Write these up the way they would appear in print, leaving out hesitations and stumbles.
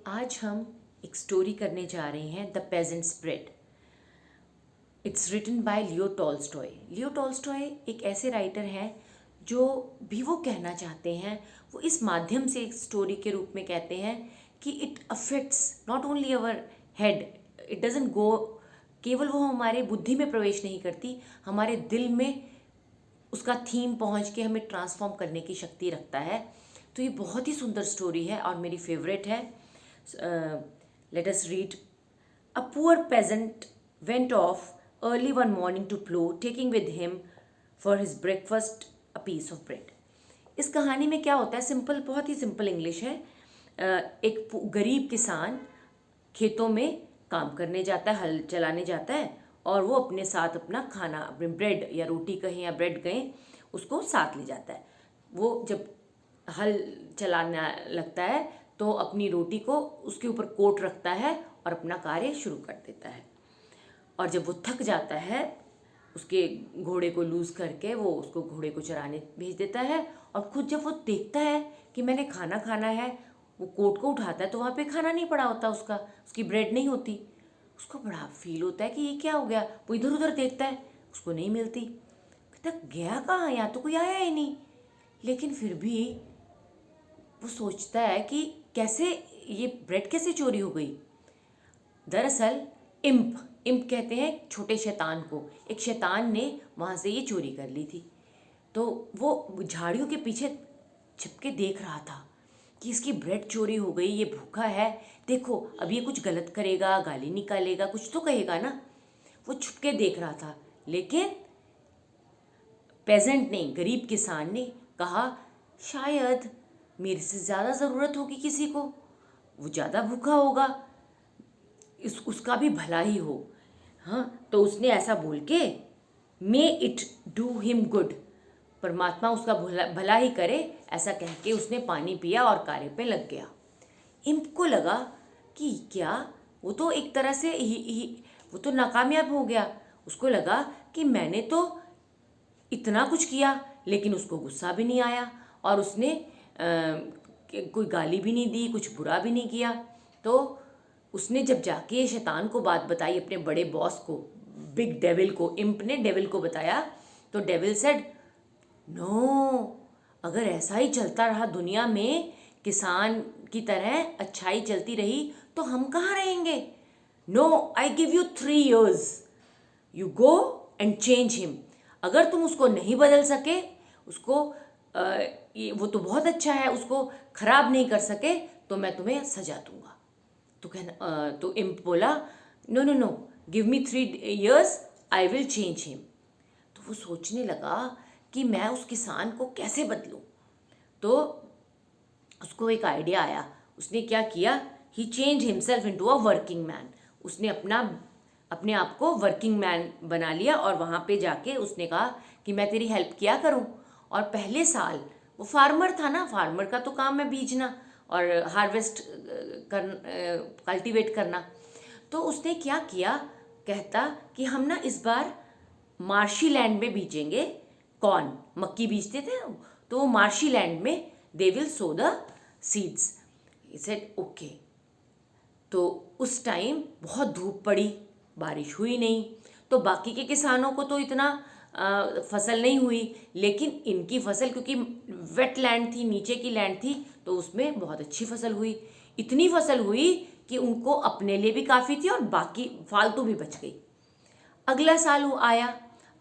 आज हम एक स्टोरी करने जा रहे हैं the peasants bread. It's written by Leo Tolstoy. Leo Tolstoy एक ऐसे राइटर हैं जो भी वो कहना चाहते हैं वो इस माध्यम से एक स्टोरी के रूप में कहते हैं कि it affects not only our head, it doesn't go, केवल वो हमारे बुद्धि में प्रवेश नहीं करती, हमारे दिल में उसका थीम पहुंच के हमें ट्रांसफॉर्म करने की शक्ति रखता है। तो ये बहुत ही सुंदर स्टोरी है और मेरी फेवरेट है। Let us read. A poor peasant went off early one morning to plough, taking with him for his breakfast a piece of bread. इस कहानी में क्या होता है, सिंपल, बहुत ही सिंपल इंग्लिश है। एक गरीब किसान खेतों में काम करने जाता है, हल चलाने जाता है और वो अपने साथ अपना खाना, अपने ब्रेड या रोटी कहें या ब्रेड कहें, उसको साथ ले जाता है। वो जब हल चलाना लगता है तो अपनी रोटी को उसके ऊपर कोट रखता है और अपना कार्य शुरू कर देता है। और जब वो थक जाता है, उसके घोड़े को लूज़ करके वो उसको घोड़े को चराने भेज देता है। और खुद जब वो देखता है कि मैंने खाना खाना है, वो कोट को उठाता है तो वहाँ पे खाना नहीं पड़ा होता, उसकी ब्रेड नहीं होती। उसको बड़ा फील होता है कि ये क्या हो गया। वो इधर उधर देखता है, उसको नहीं मिलती। कहता गया कहाँ, यहाँ तो कोई आया ही नहीं। लेकिन फिर भी वो सोचता है कि कैसे ये ब्रेड कैसे चोरी हो गई। दरअसल इम्प इम्प कहते हैं छोटे शैतान को, एक शैतान ने वहाँ से ये चोरी कर ली थी। तो वो झाड़ियों के पीछे छिपके देख रहा था कि इसकी ब्रेड चोरी हो गई, ये भूखा है, देखो अब ये कुछ गलत करेगा, गाली निकालेगा, कुछ तो कहेगा ना। वो छुपके देख रहा था। लेकिन पेजेंट ने, गरीब किसान ने कहा शायद मेरे से ज़्यादा ज़रूरत होगी किसी को, वो ज़्यादा भूखा होगा, उसका भी भला ही हो। हाँ, तो उसने ऐसा बोल के may it do him good, परमात्मा उसका भला ही करे, ऐसा कह के उसने पानी पिया और कार्य पे लग गया। इम्प को लगा कि क्या, वो तो एक तरह से वो तो नाकामयाब हो गया। उसको लगा कि मैंने तो इतना कुछ किया लेकिन उसको गुस्सा भी नहीं आया और उसने कोई गाली भी नहीं दी, कुछ बुरा भी नहीं किया। तो उसने जब जाके शैतान को बात बताई, अपने बड़े बॉस को, बिग डेविल को, इम्प ने डेविल को बताया। तो डेविल सेड नो, अगर ऐसा ही चलता रहा दुनिया में, किसान की तरह अच्छाई चलती रही, तो हम कहाँ रहेंगे। No, I give you 3 years, you go and change him. अगर तुम उसको नहीं बदल सके, उसको वो तो बहुत अच्छा है, उसको खराब नहीं कर सके, तो मैं तुम्हें सजा दूंगा। तो इम्प बोला no no no, give me 3 years, I will change him. तो वो सोचने लगा कि मैं उस किसान को कैसे बदलूं। तो उसको एक आइडिया आया। उसने क्या किया, he change himself into a working man. उसने अपने आप को वर्किंग मैन बना लिया और वहाँ पे जाके उसने कहा कि मैं तेरी हेल्प किया करूँ। और पहले साल वो फार्मर था ना, फार्मर का तो काम है बीजना और हार्वेस्ट कल्टीवेट करना। तो उसने क्या किया, कहता कि हम ना इस बार मार्शी लैंड में बीजेंगे कॉर्न, मक्की बीजते थे, तो वो मार्शी लैंड में they will so the seeds. He said okay. तो उस टाइम बहुत धूप पड़ी, बारिश हुई नहीं, तो बाकी के किसानों को तो इतना फसल नहीं हुई, लेकिन इनकी फसल क्योंकि वेट लैंड थी, नीचे की लैंड थी, तो उसमें बहुत अच्छी फसल हुई। इतनी फसल हुई कि उनको अपने लिए भी काफ़ी थी और बाकी फालतू भी बच गई। अगला साल वो आया।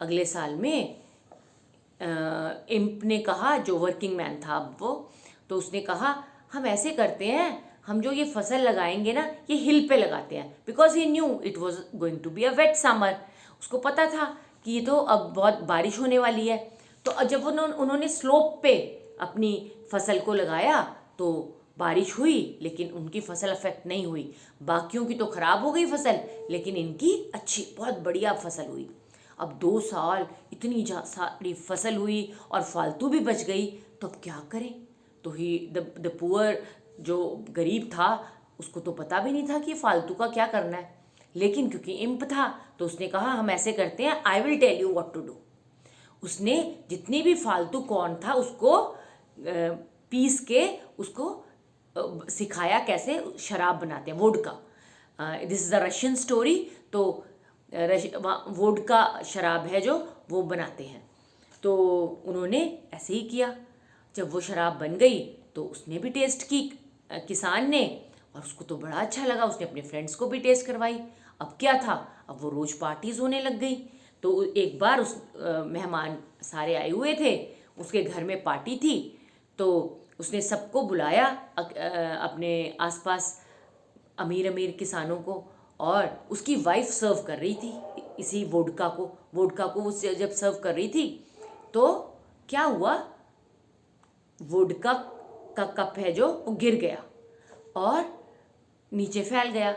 अगले साल में इम्प ने कहा, जो वर्किंग मैन था अब वो, तो उसने कहा हम ऐसे करते हैं, हम जो ये फसल लगाएंगे ना, ये हिल पे लगाते हैं, because he knew it was going to be a wet summer. उसको पता था कि ये तो अब बहुत बारिश होने वाली है। तो जब उन्होंने स्लोप पे अपनी फसल को लगाया तो बारिश हुई, लेकिन उनकी फसल अफेक्ट नहीं हुई। बाकियों की तो खराब हो गई फसल, लेकिन इनकी अच्छी, बहुत बढ़िया फसल हुई। अब 2 साल इतनी सारी फसल हुई और फालतू भी बच गई, तो अब क्या करें। तो ही द पुअर, जो गरीब था, उसको तो पता भी नहीं था कि फालतू का क्या करना है। लेकिन क्योंकि इम्प था तो उसने कहा हम ऐसे करते हैं, I will tell you what to do. उसने जितनी भी फालतू कॉर्न था उसको पीस के उसको सिखाया कैसे शराब बनाते हैं, vodka. This is a Russian story. तो वोडका शराब है जो वो बनाते हैं। तो उन्होंने ऐसे ही किया। जब वो शराब बन गई तो उसने भी टेस्ट की, किसान ने, और उसको तो बड़ा अच्छा लगा। उसने अपने फ्रेंड्स को भी टेस्ट करवाई। अब क्या था, अब वो रोज़ पार्टीज होने लग गई। तो एक बार उस मेहमान सारे आए हुए थे, उसके घर में पार्टी थी। तो उसने सबको बुलाया, अपने आसपास अमीर अमीर किसानों को, और उसकी वाइफ सर्व कर रही थी इसी वोडका को वो जब सर्व कर रही थी तो क्या हुआ, वोडका का कप है जो वो गिर गया और नीचे फैल गया।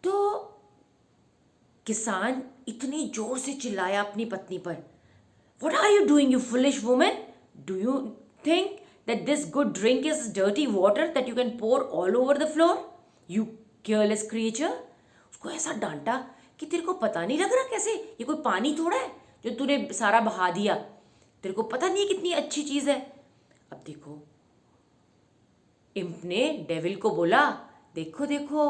तो किसान इतनी जोर से चिल्लाया अपनी पत्नी पर, "What are you doing, you foolish woman? Do you think that this good drink is dirty water that you can pour all over the floor? You careless creature!" उसको ऐसा डांटा कि तेरे को पता नहीं लग रहा कैसे ये कोई पानी थोड़ा है जो तूने सारा बहा दिया, तेरे को पता नहीं है कितनी अच्छी चीज़ है। अब देखो, इम्प ने डेविल को बोला, देखो देखो,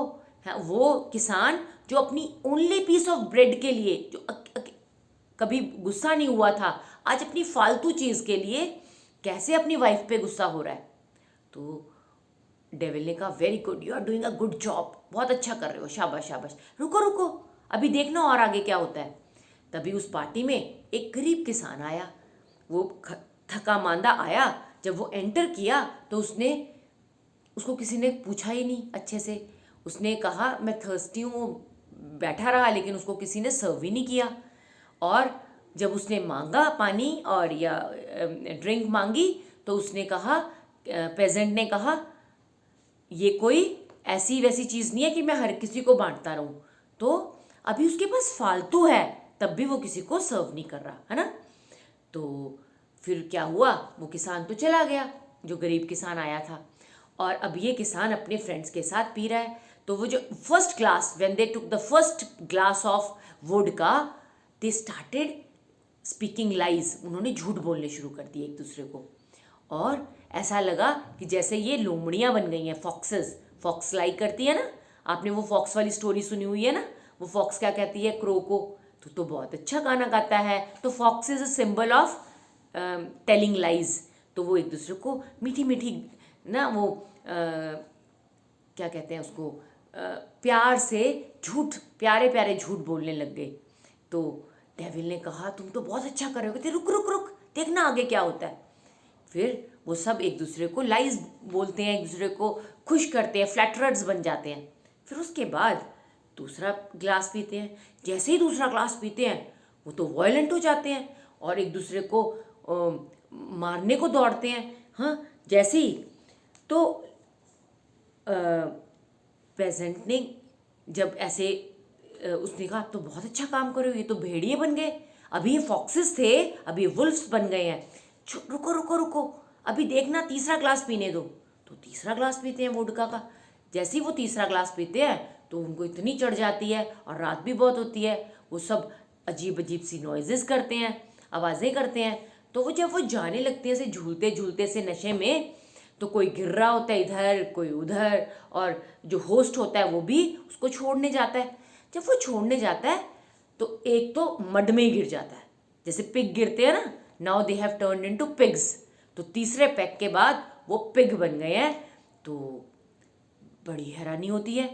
हाँ, वो किसान जो अपनी ओनली पीस ऑफ ब्रेड के लिए जो कभी गुस्सा नहीं हुआ था, आज अपनी फालतू चीज़ के लिए कैसे अपनी वाइफ पे गुस्सा हो रहा है। तो डेविल ने कहा, very good, you are doing a good job, बहुत अच्छा कर रहे हो, शाबाश शाबाश, रुको रुको, अभी देखना और आगे क्या होता है। तभी उस पार्टी में एक गरीब किसान आया। वो थका मांदा आया। जब वो एंटर किया तो उसको किसी ने पूछा ही नहीं अच्छे से। उसने कहा, मैं थर्स्टी हूँ, वो बैठा रहा, लेकिन उसको किसी ने सर्व ही नहीं किया। और जब उसने मांगा पानी और या ड्रिंक मांगी तो उसने कहा, पेजेंट ने कहा, ये कोई ऐसी वैसी चीज़ नहीं है कि मैं हर किसी को बांटता रहूं। तो अभी उसके पास फालतू है, तब भी वो किसी को सर्व नहीं कर रहा है ना। तो फिर क्या हुआ, वो किसान तो चला गया जो गरीब किसान आया था, और अब ये किसान अपने फ्रेंड्स के साथ पी रहा है। तो वो जो first glass, when they took the first glass of vodka, they started speaking lies. उन्होंने झूठ बोलने शुरू कर दिए एक दूसरे को, और ऐसा लगा कि जैसे ये लोमड़ियाँ बन गई हैं, फॉक्सेस। फॉक्स लाइक करती है ना, आपने वो फॉक्स वाली स्टोरी सुनी हुई है ना। वो फॉक्स क्या कहती है क्रो को, तो बहुत अच्छा गाना गाता है। तो fox is a symbol of telling lies. तो वो एक दूसरे को मीठी मीठी ना, वो क्या कहते हैं उसको, प्यार से झूठ, प्यारे प्यारे झूठ बोलने लग गए। तो डेविल ने कहा, तुम तो बहुत अच्छा कर रहे हो। कहते, रुक रुक रुक, देखना आगे क्या होता है। फिर वो सब एक दूसरे को लाइज बोलते हैं, एक दूसरे को खुश करते हैं, फ्लैटरर्स बन जाते हैं। फिर उसके बाद दूसरा ग्लास पीते हैं। जैसे ही दूसरा ग्लास पीते हैं वो तो वायलेंट हो जाते हैं और एक दूसरे को मारने को दौड़ते हैं। हाँ, जैसे ही तो पेजेंट ने जब ऐसे उसने कहा, आप तो बहुत अच्छा काम कर रहे हो, ये तो भेड़िए बन गए, अभी ये फॉक्सेस थे, अभी ये वुल्फ्स बन गए हैं। रुको रुको रुको, अभी देखना, तीसरा ग्लास पीने दो। तो तीसरा ग्लास पीते हैं वोडका का। जैसे ही वो तीसरा ग्लास पीते हैं तो उनको इतनी चढ़ जाती है, और रात भी बहुत होती है, वो सब अजीब अजीब सी नॉइजेस करते हैं, आवाज़ें करते हैं। तो वो जब वो जाने लगते हैं ऐसे झूलते झूलते से नशे में, तो कोई गिर रहा होता है इधर, कोई उधर, और जो होस्ट होता है वो भी उसको छोड़ने जाता है। जब वो छोड़ने जाता है तो एक तो मड में ही गिर जाता है, जैसे पिग गिरते हैं ना, now they have turned into pigs. तो तीसरे पैक के बाद वो पिग बन गए हैं। तो बड़ी हैरानी होती है,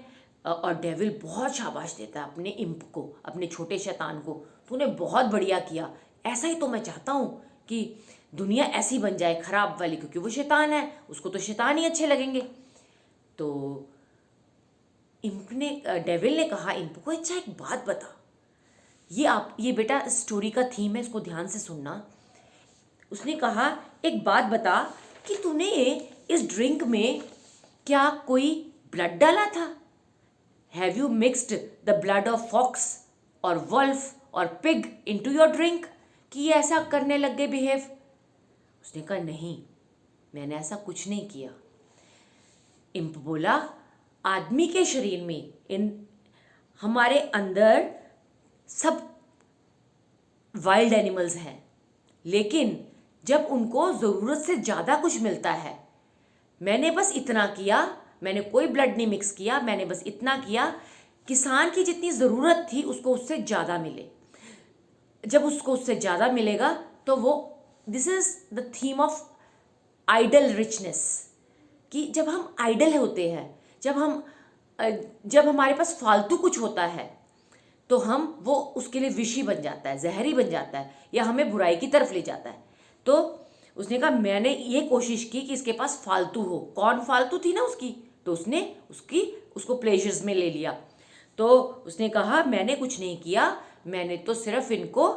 और डेविल बहुत शाबाश देता है अपने इम्प को, अपने छोटे शैतान को, तूने बहुत बढ़िया किया, ऐसा ही तो मैं चाहता हूँ कि दुनिया ऐसी बन जाए, खराब वाली, क्योंकि वो शैतान है, उसको तो शैतान ही अच्छे लगेंगे। तो इम्प ने, डेविल ने कहा इम्प को, अच्छा एक बात बता, ये बेटा स्टोरी का थीम है, इसको ध्यान से सुनना। उसने कहा, एक बात बता कि तूने इस ड्रिंक में क्या कोई ब्लड डाला था? Have you mixed the blood of fox और वल्फ और पिग इनटू योर ड्रिंक? कि ये ऐसा करने लग गए बिहेव? उसने कहा, नहीं, मैंने ऐसा कुछ नहीं किया। इम्प बोला, आदमी के शरीर में, इन हमारे अंदर सब वाइल्ड एनिमल्स हैं, लेकिन जब उनको ज़रूरत से ज़्यादा कुछ मिलता है मैंने बस इतना किया, मैंने कोई ब्लड नहीं मिक्स किया, मैंने बस इतना किया, किसान की जितनी ज़रूरत थी उसको उससे ज़्यादा मिले। जब उसको उससे ज़्यादा मिलेगा तो वो, this is the theme of idle richness, कि जब हम आइडल होते हैं, जब हमारे पास फालतू कुछ होता है तो हम वो उसके लिए विषी बन जाता है, जहरी बन जाता है, या हमें बुराई की तरफ ले जाता है। तो उसने कहा मैंने ये कोशिश की कि इसके पास फालतू हो। कौन फालतू थी ना उसकी, तो उसने उसको प्लेजर्स में ले लिया। तो उसने कहा मैंने कुछ नहीं किया, मैंने तो सिर्फ इनको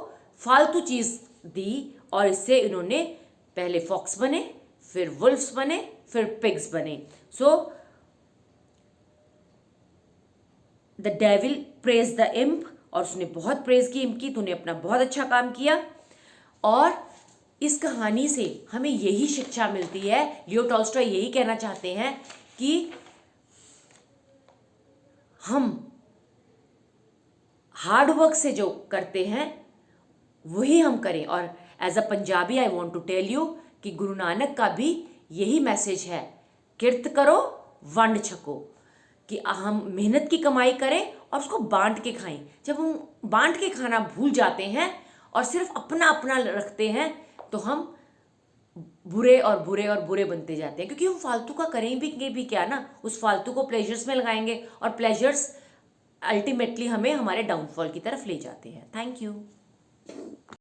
फालतू चीज़ दी और इससे इन्होंने पहले फॉक्स बने, फिर वुल्फ्स बने, फिर पिग्स बने। So the devil praise the imp, और उसने बहुत प्रेज की इम्प की, तूने अपना बहुत अच्छा काम किया। और इस कहानी से हमें यही शिक्षा मिलती है, लियो टॉल्स्टॉय यही कहना चाहते हैं कि हम हार्ड वर्क से जो करते हैं वही हम करें। और as a Punjabi I want to tell you कि गुरु नानक का भी यही मैसेज है, किरत करो वंड छको, कि हम मेहनत की कमाई करें और उसको बांट के खाएं। जब हम बांट के खाना भूल जाते हैं और सिर्फ अपना अपना रखते हैं तो हम बुरे और बुरे और बुरे बनते जाते हैं, क्योंकि हम फालतू का करेंगे भी क्या ना, उस फालतू को प्लेजर्स में लगाएंगे और प्लेजर्स अल्टीमेटली हमें हमारे डाउनफॉल की तरफ ले जाते हैं। Thank you.